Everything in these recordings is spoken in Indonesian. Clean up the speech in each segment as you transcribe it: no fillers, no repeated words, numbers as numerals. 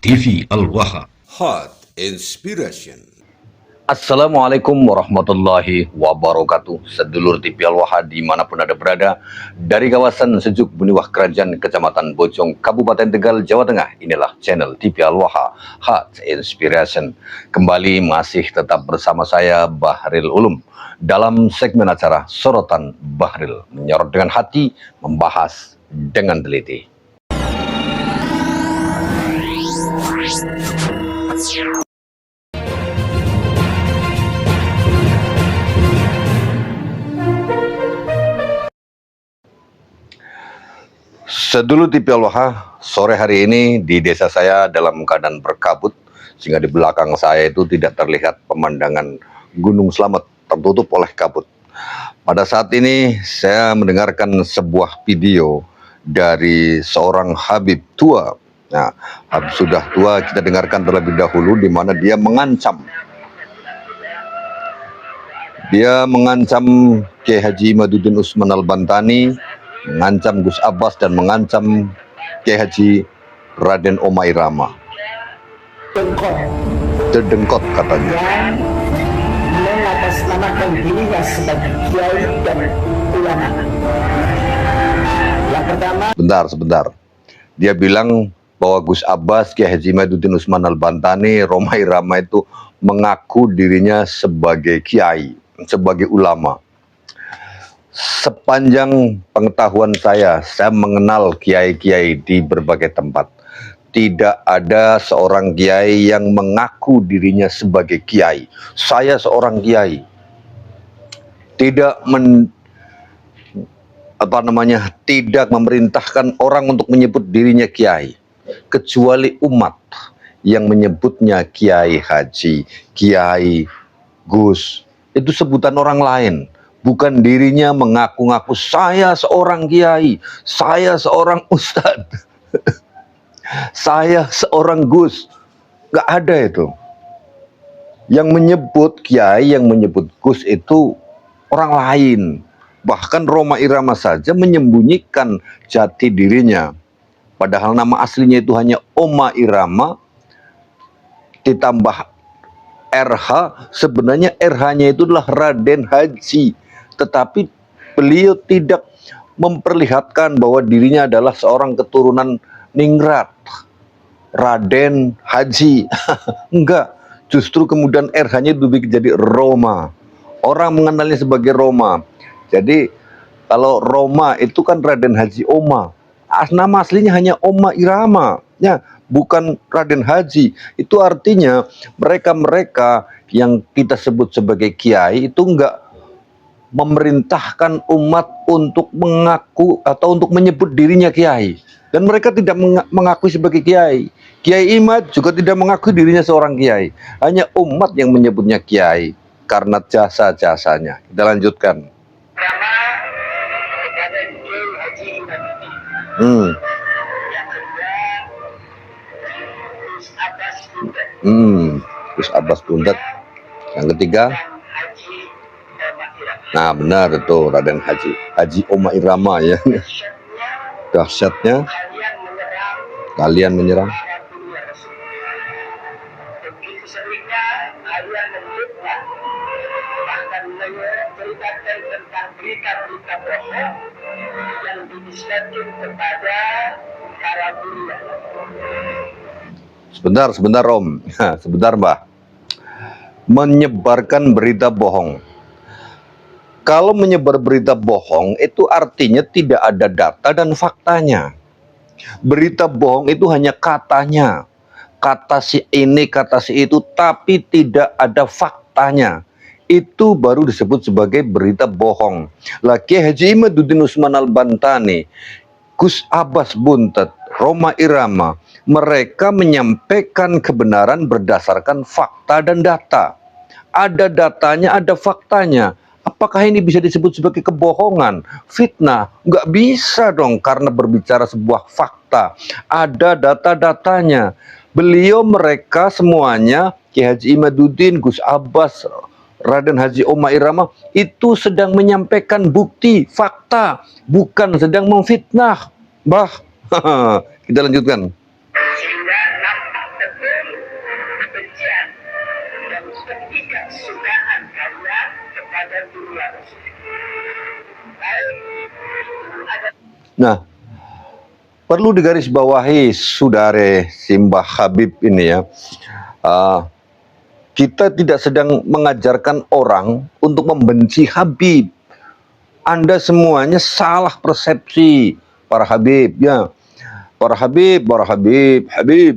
TV Al-Waha. Hot Inspiration. Assalamualaikum warahmatullahi wabarakatuh. Sedulur TV Al-Waha dimanapun Anda berada, dari kawasan sejuk Buniwah Kerajaan Kecamatan Bojong Kabupaten Tegal Jawa Tengah, inilah channel TV Al-Waha Hot Inspiration. Kembali masih tetap bersama saya Bahril Ulum dalam segmen acara Sorotan Bahril, menyorot dengan hati, membahas dengan teliti. Sedulur TV Al-Waha, sore hari ini di desa saya dalam keadaan berkabut, sehingga di belakang saya itu tidak terlihat pemandangan Gunung Slamet, tertutup oleh kabut. Pada saat ini saya mendengarkan sebuah video dari seorang Habib tua. Nah, Habib sudah tua, kita dengarkan terlebih dahulu di mana dia mengancam. Dia mengancam Kiai Haji Imaduddin Usman Al-Bantani, mengancam Gus Abbas, dan mengancam Kiai Haji Raden Oma Irama. Terdengkot katanya. Dan mengatasnamakan dirinya sebagai kiai dan ulama. Yang pertama, Sebentar. Dia bilang bahwa Gus Abbas, Kiai Haji Imaduddin Usman Al-Bantani, Roma Irama itu mengaku dirinya sebagai kiai, sebagai ulama. Sepanjang pengetahuan saya mengenal kiai-kiai di berbagai tempat. Tidak ada seorang kiai yang mengaku dirinya sebagai kiai. Saya seorang kiai. Tidak memerintahkan orang untuk menyebut dirinya kiai, kecuali umat yang menyebutnya Kiai Haji, Kiai, Gus. Itu sebutan orang lain. Bukan dirinya mengaku-ngaku saya seorang kiai, saya seorang ustadz, saya seorang Gus. Gak ada itu. Yang menyebut kiai, yang menyebut Gus itu orang lain. Bahkan Roma Irama saja menyembunyikan jati dirinya. Padahal nama aslinya itu hanya Oma Irama ditambah RH. Sebenarnya RH-nya itu adalah Raden Haji. Tetapi beliau tidak memperlihatkan bahwa dirinya adalah seorang keturunan Ningrat, Raden Haji. Enggak, justru kemudian RH-nya dibikin jadi Roma. Orang mengenalnya sebagai Roma. Jadi kalau Roma itu kan Raden Haji Oma. Nama aslinya hanya Oma Irama, ya, bukan Raden Haji. Itu artinya mereka-mereka yang kita sebut sebagai kiai itu enggak memerintahkan umat untuk mengaku atau untuk menyebut dirinya kiai. Dan mereka tidak mengakui sebagai kiai. Kiai Imad juga tidak mengakui dirinya seorang kiai. Hanya umat yang menyebutnya kiai karena jasa-jasanya. Kita lanjutkan. Gus Abbas Buntet. Yang ketiga, nah benar itu Raden Haji Oma Irama, ya. Dahsyatnya kalian menyerang. begitu seringnya kalian memfitnah, bahkan menceritakan tentang berita-berita bohong yang dinisbatkan kepada para bulia. Sebentar Om. Sebentar Mbah. Menyebarkan berita bohong. Kalau menyebar berita bohong itu artinya tidak ada data dan faktanya. Berita bohong itu hanya katanya. Kata si ini, kata si itu, tapi tidak ada faktanya. Itu baru disebut sebagai berita bohong. Kiai Haji Imaduddin Usman Al-Bantani, Gus Abbas Buntet, Roma Irama, mereka menyampaikan kebenaran berdasarkan fakta dan data. Ada datanya, ada faktanya. Apakah ini bisa disebut sebagai kebohongan, fitnah? Nggak bisa dong, karena berbicara sebuah fakta. Ada data-datanya. Beliau mereka semuanya, Kiai Haji Imaduddin, Gus Abbas, Raden Haji Oma Irama, itu sedang menyampaikan bukti, fakta, bukan sedang memfitnah. Bah, kita lanjutkan. kepada dunia Rasul. Baik, ada Nah, perlu digarisbawahi saudara Simbah Habib ini ya. Kita tidak sedang mengajarkan orang untuk membenci Habib. Anda semuanya salah persepsi para Habib ya. Para Habib, Habib.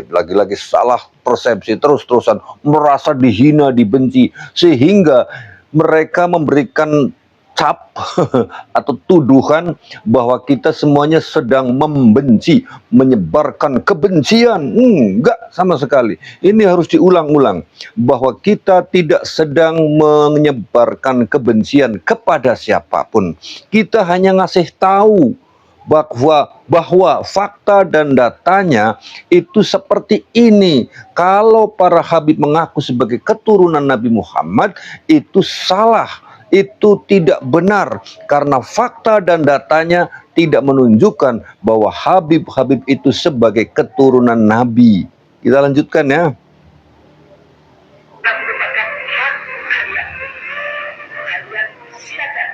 Lagi-lagi salah persepsi terus-terusan, merasa dihina, dibenci, sehingga mereka memberikan cap atau tuduhan bahwa kita semuanya sedang membenci, menyebarkan kebencian. Enggak sama sekali. Ini harus diulang-ulang bahwa kita tidak sedang menyebarkan kebencian kepada siapapun. Kita hanya ngasih tahu bahwa fakta dan datanya itu seperti ini. Kalau para Habib mengaku sebagai keturunan Nabi Muhammad, itu salah. Itu tidak benar karena fakta dan datanya tidak menunjukkan bahwa Habib-Habib itu sebagai keturunan Nabi. Kita lanjutkan ya. merupakan hak kalian. Kalian silakan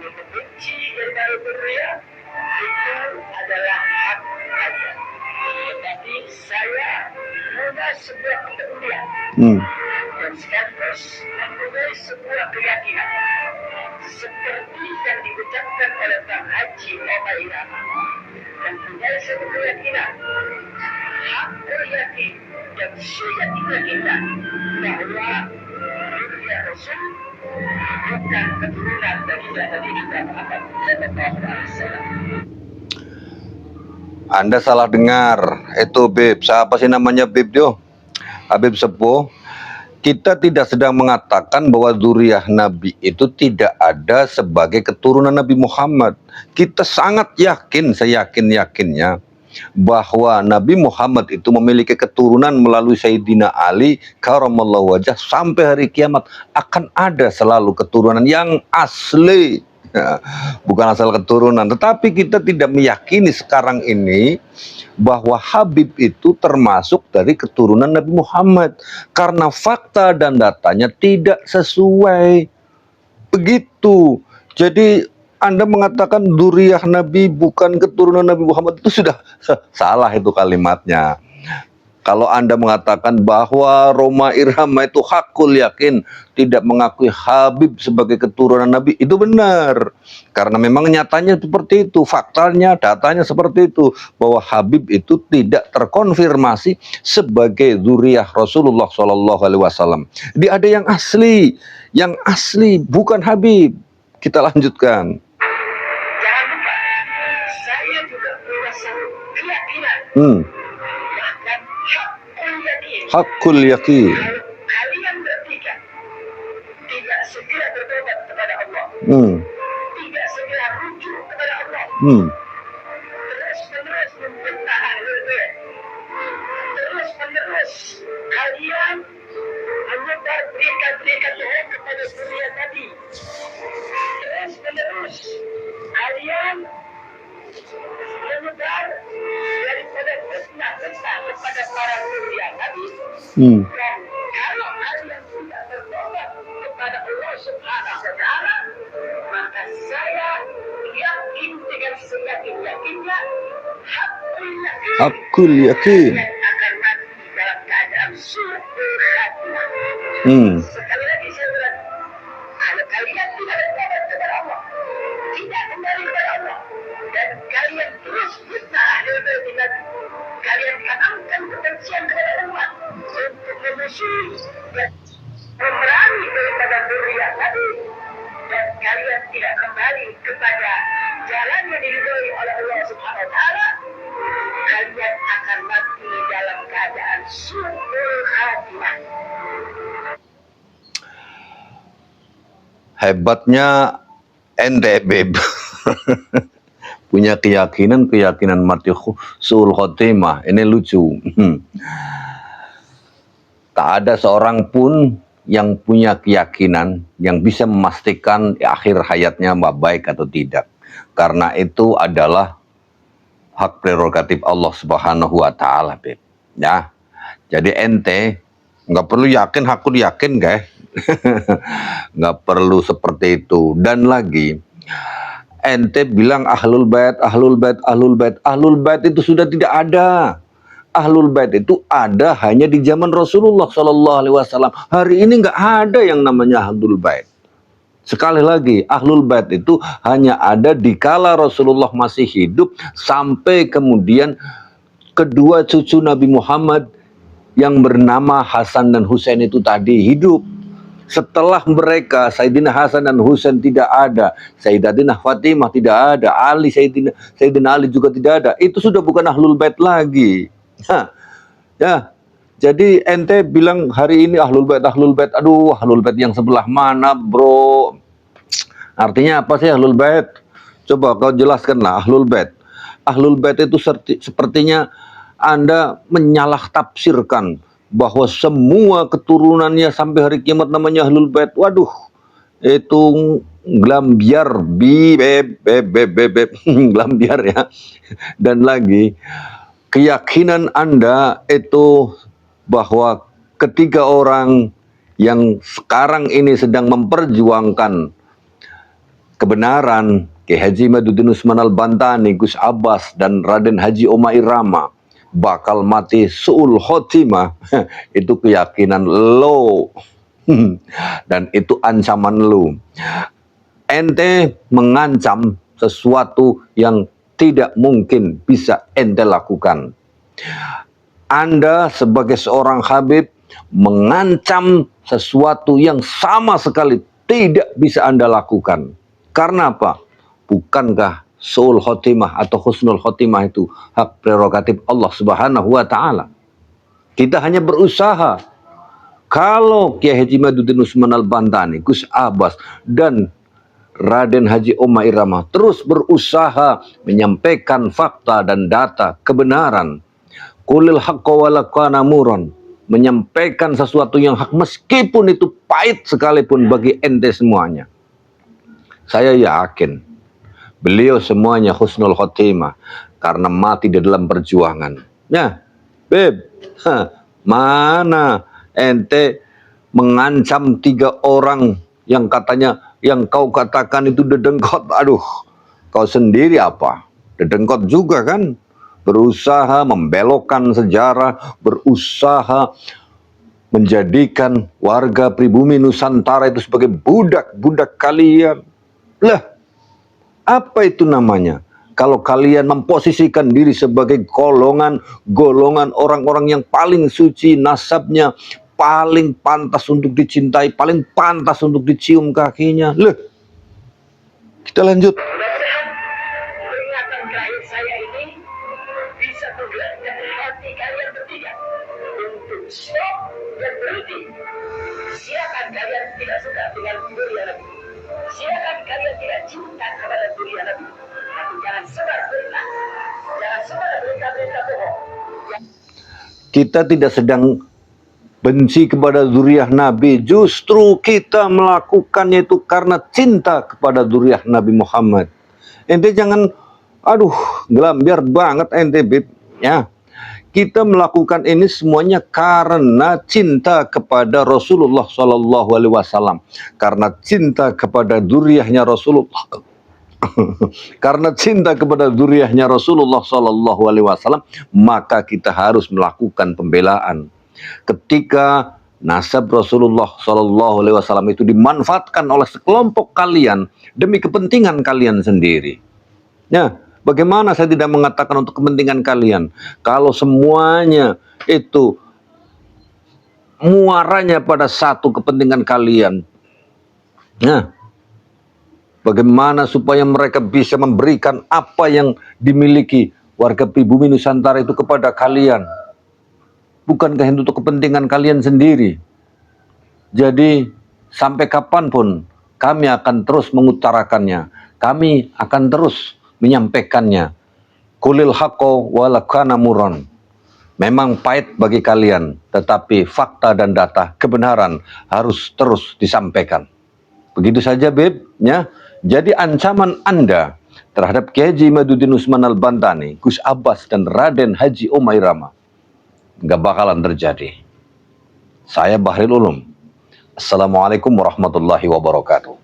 membenci daripada dunia, itu adalah hak kalian. Tetapi saya punya sebuah kepedulian dan sekaligus mempunyai sebuah keyakinan seperti yang diucapkan oleh Bang Haji Omar Irama, mempunyai sebuah keyakinan hak yakin dan seyakinnya kita bahwa dunia Rasul bukan keturunan dari Nabi kita Muhammad sallallahu alaihi wasallam. Anda salah dengar. Itu Bib. Siapa sih namanya Bib yo? Habib Sepuh. Kita tidak sedang mengatakan bahwa zuriyah Nabi itu tidak ada sebagai keturunan Nabi Muhammad. Kita sangat yakin, seyakin-yakinnya bahwa Nabi Muhammad itu memiliki keturunan melalui Sayyidina Ali karamallahu wajah. Sampai hari kiamat akan ada selalu keturunan yang asli. Ya, bukan asal keturunan, tetapi kita tidak meyakini sekarang ini bahwa Habib itu termasuk dari keturunan Nabi Muhammad karena fakta dan datanya tidak sesuai. Begitu. Jadi Anda mengatakan dzurriyyah Nabi bukan keturunan Nabi Muhammad, itu sudah salah itu kalimatnya. Kalau Anda mengatakan bahwa Roma Irama itu hakul yakin, tidak mengakui Habib sebagai keturunan Nabi, itu benar. Karena memang nyatanya seperti itu, faktanya, datanya seperti itu, bahwa Habib itu tidak terkonfirmasi sebagai dzurriyyah Rasulullah SAW. Jadi ada yang asli bukan Habib. Kita lanjutkan. Jangan lupa, saya juga punya satu keyakinan. Bahkan Hakul yakin. kalau kalian bertiga tidak segera bertobat kepada Allah, tidak segera rujuk kepada Allah, terus-menerus membentak ahlul bait, terus-menerus kalian menyebar berita-berita bohong kepada zuriat Nabi, terus-menerus kalian menyebar daripada fitnah-fitnah kepada para zuriat Nabi. Dan kalau kalian tidak bertobat kepada Allah Subhanahu wa Ta'ala, maka saya yakin dengan seyakin-yakinnya Hakul yakin. kalian akan mati dalam keadaan su'ul khatimah. Sekali lagi saya ulang, kalau kalian tidak bertobat kepada Allah, tidak kembali kepada Allah, dan kalian terus fitnah ahlul bait Nabi, kalian tanamkan kebencian kepada umat untuk memusuhi dan memerangi daripada zuriat Nabi, dan kalian tidak kembali kepada jalan yang diridhoi oleh Allah Subhanahu wa Ta'ala, kalian akan mati dalam keadaan su'ul khatimah. Hebatnya ente Beb. Punya keyakinan mati suul khotimah. Ini lucu. Tak ada seorang pun yang punya keyakinan yang bisa memastikan akhir hayatnya baik atau tidak. Karena itu adalah hak prerogatif Allah Subhanahu wa Ta'ala, Beb. Ya. Jadi ente nggak perlu yakin, hakul yakin, guys. Nggak perlu seperti itu. Dan lagi, ente bilang ahlul bait, ahlul bait, ahlul bait. Ahlul bait itu sudah tidak ada. Ahlul bait itu ada hanya di zaman Rasulullah Shallallahu Alaihi Wasallam. Hari ini nggak ada yang namanya ahlul bait. Sekali lagi, ahlul bait itu hanya ada di kala Rasulullah masih hidup sampai kemudian kedua cucu Nabi Muhammad yang bernama Hasan dan Husain itu tadi hidup. Setelah mereka, Sayyidina Hasan dan Husain tidak ada, Sayyidatina Fatimah tidak ada, Sayyidina Ali juga tidak ada. Itu sudah bukan ahlul bait lagi. Ya, jadi ente bilang hari ini ahlul bait, aduh ahlul bait yang sebelah mana bro? Artinya apa sih ahlul bait? Coba kau jelaskanlah ahlul bait. Ahlul bait itu sepertinya Anda menyalah tafsirkan bahwa semua keturunannya sampai hari kiamat namanya ahlul bait. Waduh, itu glambiar glambiar ya. Dan lagi, keyakinan Anda itu bahwa ketiga orang yang sekarang ini sedang memperjuangkan kebenaran, Kiai Haji Imaduddin Usman Al-Bantani, Gus Abbas, dan Raden Haji Omah Irama bakal mati su'ul khotimah, itu keyakinan lo. Dan itu ancaman lo. Ente mengancam sesuatu yang tidak mungkin bisa ente lakukan. Anda sebagai seorang Habib mengancam sesuatu yang sama sekali tidak bisa Anda lakukan. Karena apa? Bukankah su'ul khotimah atau husnul khotimah itu hak prerogatif Allah Subhanahu wa Ta'ala? Kita hanya berusaha. Kalau Kiai Haji Imaduddin Usman Al-Bantani, Gus Abbas, dan Raden Haji Omah Irama terus berusaha menyampaikan fakta dan data kebenaran, qulil haqqa walau kana muran, menyampaikan sesuatu yang hak meskipun itu pahit sekalipun bagi ente semuanya. Saya yakin beliau semuanya husnul khotimah karena mati di dalam perjuangan. Ya, Beb, mana ente mengancam 3 orang yang katanya, yang kau katakan itu dedengkot. Aduh, kau sendiri apa? Dedengkot juga kan? Berusaha membelokkan sejarah, berusaha menjadikan warga pribumi Nusantara itu sebagai budak-budak kalian. Lah, apa itu namanya? Kalau kalian memposisikan diri sebagai golongan orang-orang yang paling suci nasabnya, paling pantas untuk dicintai, paling pantas untuk dicium kakinya. Loh, kita lanjut. Mudah-mudahan peringatan terakhir saya ini bisa menggerakkan hati kalian bertiga untuk stop dan berhenti. Silakan kalian tidak suka dengan dunia Nabi, silakan kalian tidak cinta kepada dunia Nabi, tapi jangan sebar berita, jangan sebar berita-berita bohong. Kita tidak sedang benci kepada zuriat Nabi, justru kita melakukannya itu karena cinta kepada zuriat Nabi Muhammad. Ente jangan, aduh, gelambiar banget ente, Bib. Ya, kita melakukan ini semuanya karena cinta kepada Rasulullah Shallallahu Alaihi Wasallam, karena cinta kepada zuriatnya Rasulullah. Karena cinta kepada zuriatnya Rasulullah Shallallahu Alaihi Wasallam, maka kita harus melakukan pembelaan. Ketika nasab Rasulullah Shallallahu Alaihi Wasallam itu dimanfaatkan oleh sekelompok kalian demi kepentingan kalian sendiri. Ya, bagaimana saya tidak mengatakan untuk kepentingan kalian? Kalau semuanya itu muaranya pada satu kepentingan kalian, ya, bagaimana supaya mereka bisa memberikan apa yang dimiliki warga pribumi Nusantara itu kepada kalian? Bukankah itu untuk kepentingan kalian sendiri? Jadi sampai kapanpun kami akan terus mengutarakannya, kami akan terus menyampaikannya. Qulil haqqo walau kana muran. Memang pahit bagi kalian, tetapi fakta dan data kebenaran harus terus disampaikan. Begitu saja, Beb, ya. Jadi ancaman Anda terhadap Kiai Haji Imaduddin Usman Al-Bantani, Gus Abbas, dan Raden Haji Omah Irama nggak bakalan terjadi. Saya Bahril Ulum Assalamualaikum warahmatullahi wabarakatuh.